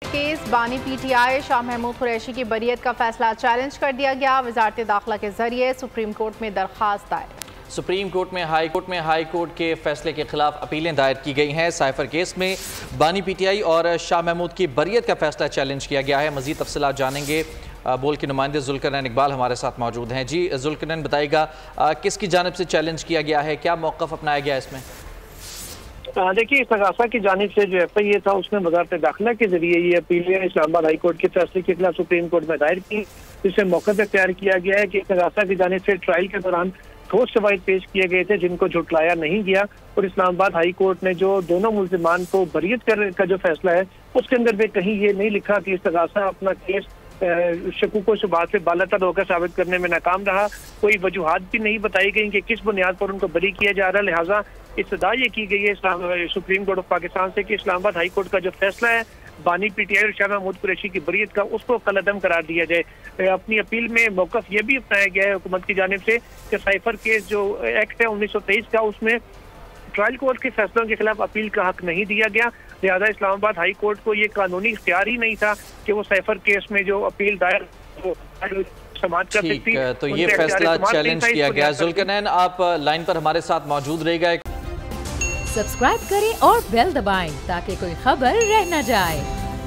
Case बानी PTI Shah Mahmood Qureshi की बरियत का फैसला चैलेंज कर दिया गया। वजारत दाखिला के जरिए सुप्रीम कोर्ट में दरखास्त दायर। सुप्रीम कोर्ट में हाई कोर्ट के फैसले के खिलाफ अपीलें दायर की गई हैं। साइफर केस में बानी पीटीआई और शाह महमूद की बरियत का फैसला चैलेंज किया गया है। मजीद तफसीलात जानेंगे। बोल के नुमाइंदे जुल्करनैन इकबाल हमारे साथ मौजूद हैं। जी जुल्करनैन, बताइएगा किसकी जानिब से चैलेंज किया गया है, क्या मौक़िफ़ अपनाया गया इसमें? देखिए, इस्तगासा की जानिब से जो FIA था उसने वजारत दाखिला के जरिए ये अपीलें इस्लामाबाद हाई कोर्ट के फैसले के खिलाफ सुप्रीम कोर्ट में दायर की, जिससे मौक़िफ़ इख्तियार किया गया है कि इस्तगासा की जानिब से ट्रायल के दौरान ठोस शवाहिद पेश किए गए थे जिनको झुटलाया नहीं गया, और इस्लामाबाद हाई कोर्ट ने जो दोनों मुल्ज़िमान को बरियत करने का जो फैसला है उसके अंदर भी कहीं ये नहीं लिखा कि इस्तगासा अपना केस शकूक व शुबहात से बालातर होकर साबित करने में नाकाम रहा। कोई वजूहात भी नहीं बताई गई कि किस बुनियाद पर उनको बरी किया जा रहा है। लिहाजा इस्तदा ये की गई है सुप्रीम कोर्ट ऑफ पाकिस्तान से कि इस्लामाबाद हाई कोर्ट का जो फैसला है बानी पीटीआई और शाह महमूद कुरैशी की बरियत का, उसको कलअदम करार दिया जाए। अपनी अपील में मौक़िफ़ ये भी अपनाया गया है हुकूमत की जानिब से कि साइफर केस जो एक्ट है 1923 का, उसमें ट्रायल कोर्ट के फैसलों के खिलाफ अपील का हक नहीं दिया गया। लिहाजा इस्लामाबाद हाई कोर्ट को ये कानूनी इख्तियार ही नहीं था कि वो साइफर केस में जो अपील दायर समाज कर सकती है। तो ये फैसला चैलेंज किया गया। जुल्करनैन, आप लाइन पर हमारे साथ मौजूद रहेगा। सब्सक्राइब करें और बेल दबाएं ताकि कोई खबर रह न जाए।